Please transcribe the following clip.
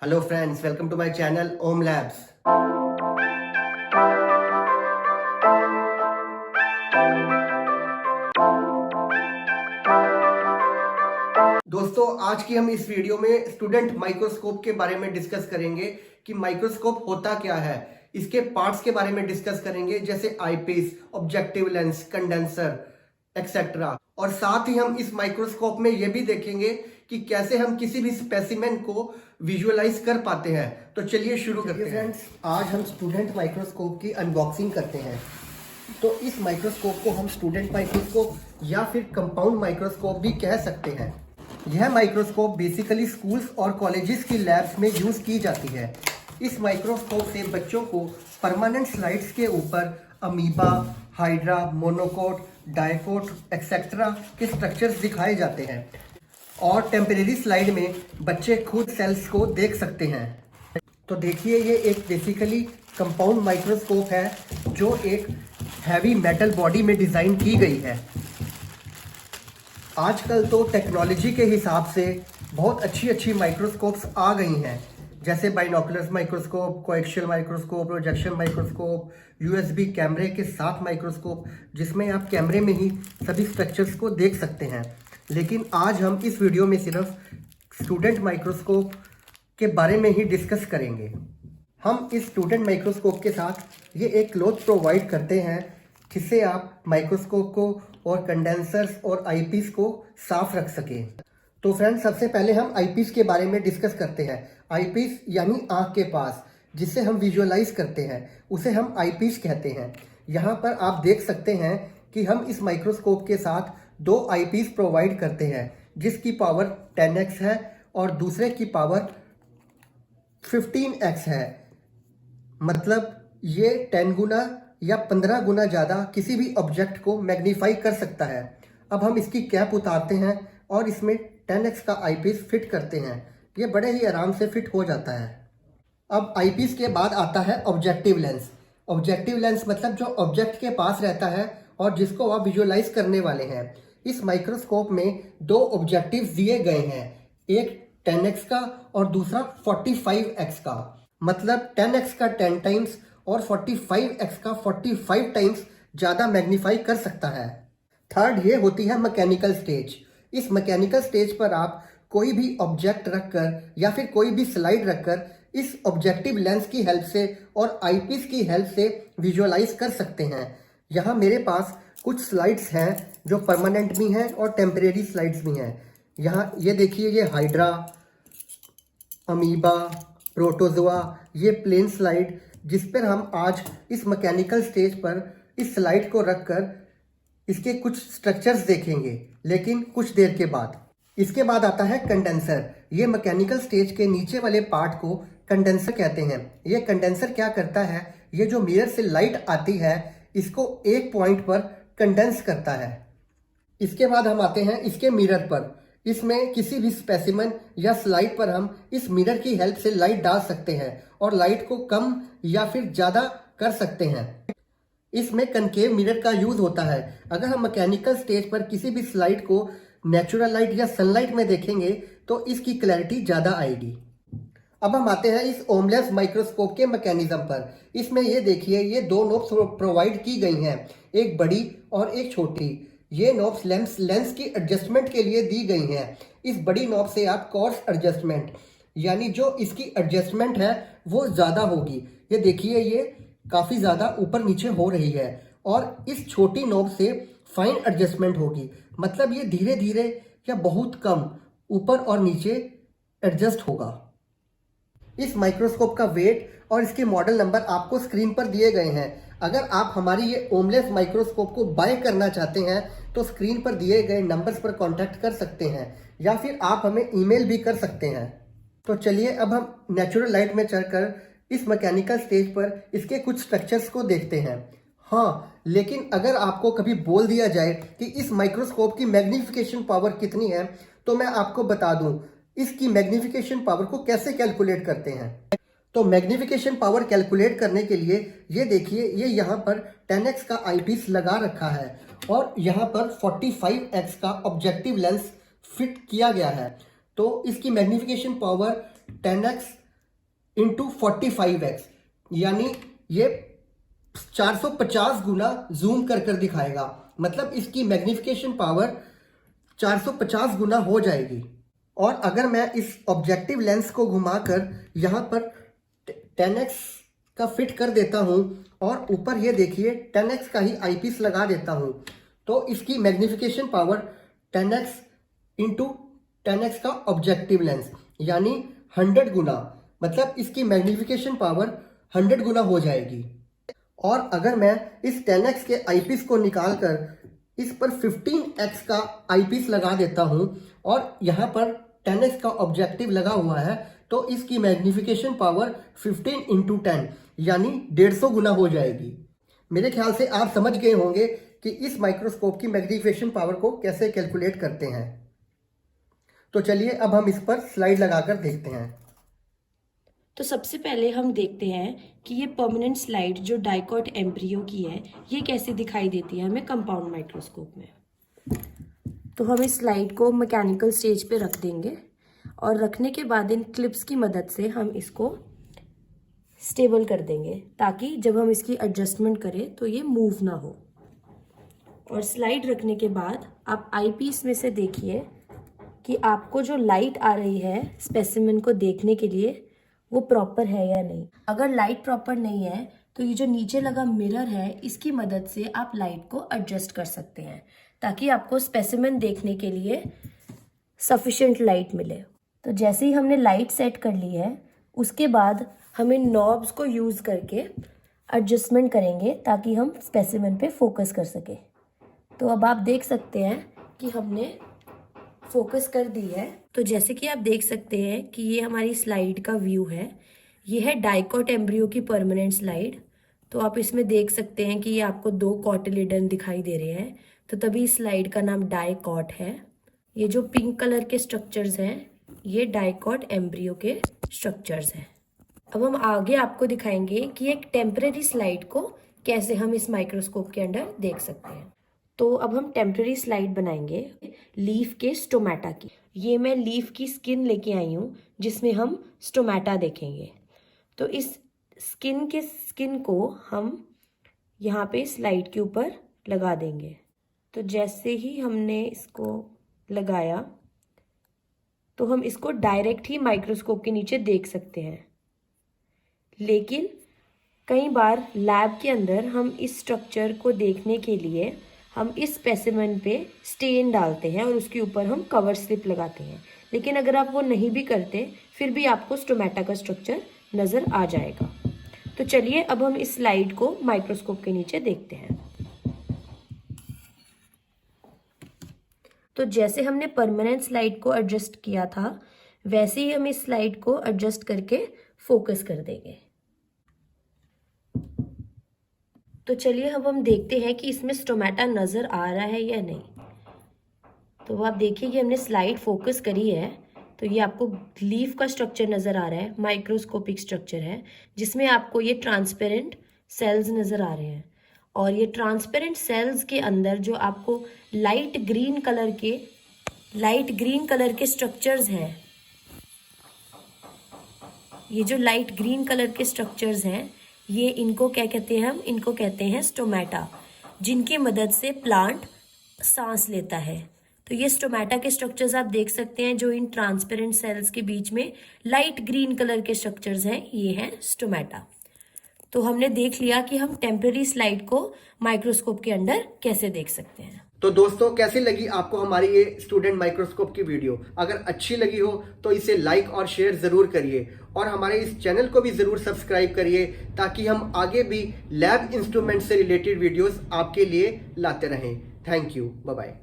Hello friends, welcome to my channel Om Labs. दोस्तों आज की हम इस वीडियो में स्टूडेंट माइक्रोस्कोप के बारे में डिस्कस करेंगे कि माइक्रोस्कोप होता क्या है। इसके पार्ट्स के बारे में डिस्कस करेंगे जैसे eyepiece, objective lens, condenser etcetera. और साथ ही हम इस माइक्रोस्कोप में यह भी देखेंगे कि कैसे हम किसी भी स्पेसिमेन को विजुअलाइज कर पाते हैं। तो चलिए शुरू करते हैं फ्रेंड्स। आज हम स्टूडेंट माइक्रोस्कोप की अनबॉक्सिंग करते हैं। तो इस माइक्रोस्कोप को हम स्टूडेंट माइक्रोस्कोप या फिर कंपाउंड माइक्रोस्कोप भी कह सकते हैं। यह माइक्रोस्कोप बेसिकली स्कूल्स और कॉलेजेस की लैब्स में यूज की जाती है। इस माइक्रोस्कोप से बच्चों को परमानेंट स्लाइड्स के ऊपर amoeba, hydra, monocot, dicot etcetera के स्ट्रक्चर्स दिखाए जाते हैं और टेम्परेरी स्लाइड में बच्चे खुद सेल्स को देख सकते हैं। तो देखिए ये एक बेसिकली कंपाउंड माइक्रोस्कोप है जो एक हैवी मेटल बॉडी में डिज़ाइन की गई है। आजकल तो टेक्नोलॉजी के हिसाब से बहुत अच्छी माइक्रोस्कोप्स आ गई हैं, जैसे binocular microscope, coaxial microscope, projection microscope, USB कैमरे के साथ माइक्रोस्कोप, जिसमें आप कैमरे में ही सभी स्ट्रक्चर्स को देख सकते हैं। लेकिन आज हम इस वीडियो में सिर्फ स्टूडेंट माइक्रोस्कोप के बारे में ही डिस्कस करेंगे। हम इस स्टूडेंट माइक्रोस्कोप के साथ ये एक क्लॉथ प्रोवाइड करते हैं जिससे आप माइक्रोस्कोप को और कंडेंसर्स और आईपीस को साफ रख सकें। तो फ्रेंड्स सबसे पहले हम आईपीस के बारे में डिस्कस करते हैं। आईपीस यानी आँख के पास जिससे हम विजुअलाइज करते हैं उसे हम आईपीस कहते हैं। यहाँ पर आप देख सकते हैं कि हम इस माइक्रोस्कोप के साथ दो आईपीस प्रोवाइड करते हैं जिसकी पावर 10x है और दूसरे की पावर 15x है। मतलब ये 10 गुना या 15 गुना ज़्यादा किसी भी ऑब्जेक्ट को मैग्नीफाई कर सकता है। अब हम इसकी कैप उतारते हैं और इसमें 10x का आईपीस फिट करते हैं। ये बड़े ही आराम से फिट हो जाता है। अब आईपीस के बाद आता है ऑब्जेक्टिव लेंस। ऑब्जेक्टिव लेंस मतलब जो ऑब्जेक्ट के पास रहता है और जिसको आप विजुअलाइज करने वाले हैं। इस माइक्रोस्कोप में दो ऑब्जेक्टिव्स दिए गए हैं, एक 10x का और दूसरा 45x का। मतलब 10x का 10 टाइम्स और 45x का 45 टाइम्स ज़्यादा मैग्नीफाई कर सकता है। थर्ड ये होती है मैकेनिकल स्टेज। इस मैकेनिकल स्टेज पर आप कोई भी ऑब्जेक्ट रखकर या फिर कोई भी स्लाइड रखकर इस ऑब्जेक्टिव लेंस की हेल्प से और आईपीस की हेल्प से विजुअलाइज कर सकते हैं। यहाँ मेरे पास कुछ स्लाइड्स हैं जो परमानेंट भी हैं और टेम्परेरी स्लाइड्स भी हैं। यहाँ ये देखिए, ये हाइड्रा, अमीबा, प्रोटोजोआ, ये प्लेन स्लाइड जिस पर हम आज इस मैकेनिकल स्टेज पर इस स्लाइड को रखकर इसके कुछ स्ट्रक्चर्स देखेंगे, लेकिन कुछ देर के बाद। इसके बाद आता है कंडेंसर। ये मैकेनिकल स्टेज के नीचे वाले पार्ट को कंडेंसर कहते हैं। ये कंडेंसर क्या करता है, ये जो मिरर से लाइट आती है इसको एक पॉइंट पर कंडेंस करता है। इसके बाद हम आते हैं इसके मिरर पर। इसमें किसी भी स्पेसिमन या स्लाइड पर हम इस मिरर की हेल्प से लाइट डाल सकते हैं और लाइट को कम या फिर ज़्यादा कर सकते हैं। इसमें कनकेव मिरर का यूज होता है। अगर हम मैकेनिकल स्टेज पर किसी भी स्लाइड को नेचुरल लाइट या सनलाइट में देखेंगे तो इसकी क्लैरिटी ज़्यादा आएगी। अब हम आते हैं इस ओम लैब्स माइक्रोस्कोप के मैकेनिज्म पर। इसमें ये देखिए, ये दो नोब्स प्रोवाइड की गई हैं, एक बड़ी और एक छोटी। ये नॉब्स लेंस की एडजस्टमेंट के लिए दी गई हैं। इस बड़ी नॉब से आप कोर्स एडजस्टमेंट यानी जो इसकी एडजस्टमेंट है वो ज़्यादा होगी। ये देखिए, ये काफ़ी ज़्यादा ऊपर नीचे हो रही है। और इस छोटी नॉब से फाइन एडजस्टमेंट होगी, मतलब ये धीरे धीरे या बहुत कम ऊपर और नीचे एडजस्ट होगा। इस माइक्रोस्कोप का वेट और इसके मॉडल नंबर आपको स्क्रीन पर दिए गए हैं। अगर आप हमारी ये ओम लैब्स माइक्रोस्कोप को बाय करना चाहते हैं तो स्क्रीन पर दिए गए नंबर्स पर कांटेक्ट कर सकते हैं या फिर आप हमें ईमेल भी कर सकते हैं। तो चलिए अब हम नेचुरल लाइट में चलकर इस मैकेनिकल स्टेज पर इसके कुछ स्ट्रक्चर्स को देखते हैं। हाँ, लेकिन अगर आपको कभी बोल दिया जाए कि इस माइक्रोस्कोप की मैग्नीफिकेशन पावर कितनी है तो मैं आपको बता दूं इसकी मैग्नीफिकेशन पावर को कैसे कैलकुलेट करते हैं। तो मैग्नीफिकेशन पावर कैलकुलेट करने के लिए ये देखिए, ये यहाँ पर 10x का आईपीस लगा रखा है और यहाँ पर 45x का ऑब्जेक्टिव लेंस फिट किया गया है। तो इसकी magnification power 10x into 45x, यानी ये 450 गुना जूम कर दिखाएगा। मतलब इसकी मैग्निफिकेशन पावर 450 गुना हो जाएगी। और अगर मैं इस ऑब्जेक्टिव लेंस को घुमाकर यहाँ पर 10x का फिट कर देता हूँ और ऊपर ये देखिए 10x का ही आईपीस लगा देता हूँ, तो इसकी magnification power 10x into 10x का ऑब्जेक्टिव लेंस, यानी 100 गुना। मतलब इसकी मैग्निफिकेशन पावर 100 गुना हो जाएगी। और अगर मैं इस 10x के आईपीस को निकाल कर इस पर 15x का आईपीस लगा देता हूं और यहाँ पर 10x का ऑब्जेक्टिव लगा हुआ है, तो इसकी मैग्निफिकेशन पावर 15 इंटू 10 यानी 150 गुना हो जाएगी। मेरे ख्याल से आप समझ गए होंगे कि इस माइक्रोस्कोप की मैग्निफिकेशन पावर को कैसे कैलकुलेट करते हैं। तो चलिए अब हम इस पर स्लाइड लगाकर देखते हैं। तो सबसे पहले हम देखते हैं कि ये परमानेंट स्लाइड जो डाइकॉट एम्ब्रियो की है ये कैसे दिखाई देती है हमें कंपाउंड माइक्रोस्कोप में। तो हम इस स्लाइड को मैकेनिकल स्टेज पे रख देंगे और रखने के बाद इन क्लिप्स की मदद से हम इसको स्टेबल कर देंगे ताकि जब हम इसकी एडजस्टमेंट करें तो ये मूव ना हो। और स्लाइड रखने के बाद आप आईपीस में से देखिए कि आपको जो लाइट आ रही है स्पेसिमेन को देखने के लिए वो प्रॉपर है या नहीं। अगर लाइट प्रॉपर नहीं है तो ये जो नीचे लगा मिरर है इसकी मदद से आप लाइट को एडजस्ट कर सकते हैं ताकि आपको स्पेसिमेन देखने के लिए सफिशिएंट लाइट मिले। तो जैसे ही हमने लाइट सेट कर ली है उसके बाद हम इन नॉब्स को यूज़ करके एडजस्टमेंट करेंगे ताकि हम स्पेसिमेन पे फोकस कर सके। तो अब आप देख सकते हैं कि हमने फोकस कर दी है। तो जैसे कि आप देख सकते हैं कि ये हमारी स्लाइड का व्यू है। ये है डाइकॉट एम्ब्रियो की परमानेंट स्लाइड। तो आप इसमें देख सकते हैं कि ये आपको 2 कॉटिलेडन दिखाई दे रहे हैं, तो तभी इस स्लाइड का नाम डाइकॉट है। ये जो पिंक कलर के स्ट्रक्चर्स हैं ये डाइकॉट एम्ब्रियो के स्ट्रक्चर्स हैं। अब हम आगे आपको दिखाएंगे कि एक टेम्परेरी स्लाइड को कैसे हम इस माइक्रोस्कोप के अंदर देख सकते हैं। तो अब हम टेम्परेरी स्लाइड बनाएंगे लीफ के स्टोमेटा की। ये मैं लीफ की स्किन लेके आई हूँ जिसमें हम स्टोमेटा देखेंगे। तो इस स्किन को हम यहाँ पे स्लाइड के ऊपर लगा देंगे। तो जैसे ही हमने इसको लगाया तो हम इसको डायरेक्ट ही माइक्रोस्कोप के नीचे देख सकते हैं। लेकिन कई बार लैब के अंदर हम इस स्ट्रक्चर को देखने के लिए हम इस स्पेसिमेन पे स्टेन डालते हैं और उसके ऊपर हम कवर स्लिप लगाते हैं। लेकिन अगर आप वो नहीं भी करते फिर भी आपको स्टोमेटा का स्ट्रक्चर नज़र आ जाएगा। तो चलिए अब हम इस स्लाइड को माइक्रोस्कोप के नीचे देखते हैं। तो जैसे हमने परमानेंट स्लाइड को एडजस्ट किया था वैसे ही हम इस स्लाइड को एडजस्ट करके फोकस कर देंगे। तो चलिए अब हम देखते हैं कि इसमें स्टोमेटा नज़र आ रहा है या नहीं। तो आप देखिए कि हमने स्लाइड फोकस करी है तो ये आपको लीफ का स्ट्रक्चर नज़र आ रहा है, माइक्रोस्कोपिक स्ट्रक्चर है जिसमें आपको ये ट्रांसपेरेंट सेल्स नज़र आ रहे हैं। और ये ट्रांसपेरेंट सेल्स के अंदर जो आपको लाइट ग्रीन कलर के स्ट्रक्चर्स हैं, ये जो लाइट ग्रीन कलर के स्ट्रक्चर्स हैं ये इनको क्या कहते हैं, हम इनको कहते हैं स्टोमेटा, जिनकी मदद से प्लांट सांस लेता है। तो ये स्टोमेटा के स्ट्रक्चर्स आप देख सकते हैं जो इन ट्रांसपेरेंट सेल्स के बीच में लाइट ग्रीन कलर के स्ट्रक्चर्स हैं, ये हैं स्टोमेटा। तो हमने देख लिया कि हम टेम्परेरी स्लाइड को माइक्रोस्कोप के अंदर कैसे देख सकते हैं। तो दोस्तों कैसी लगी आपको हमारी ये स्टूडेंट माइक्रोस्कोप की वीडियो? अगर अच्छी लगी हो तो इसे लाइक और शेयर जरूर करिए और हमारे इस चैनल को भी जरूर सब्सक्राइब करिए ताकि हम आगे भी लैब इंस्ट्रूमेंट से रिलेटेड वीडियोस आपके लिए लाते रहें। Thank you, bye bye.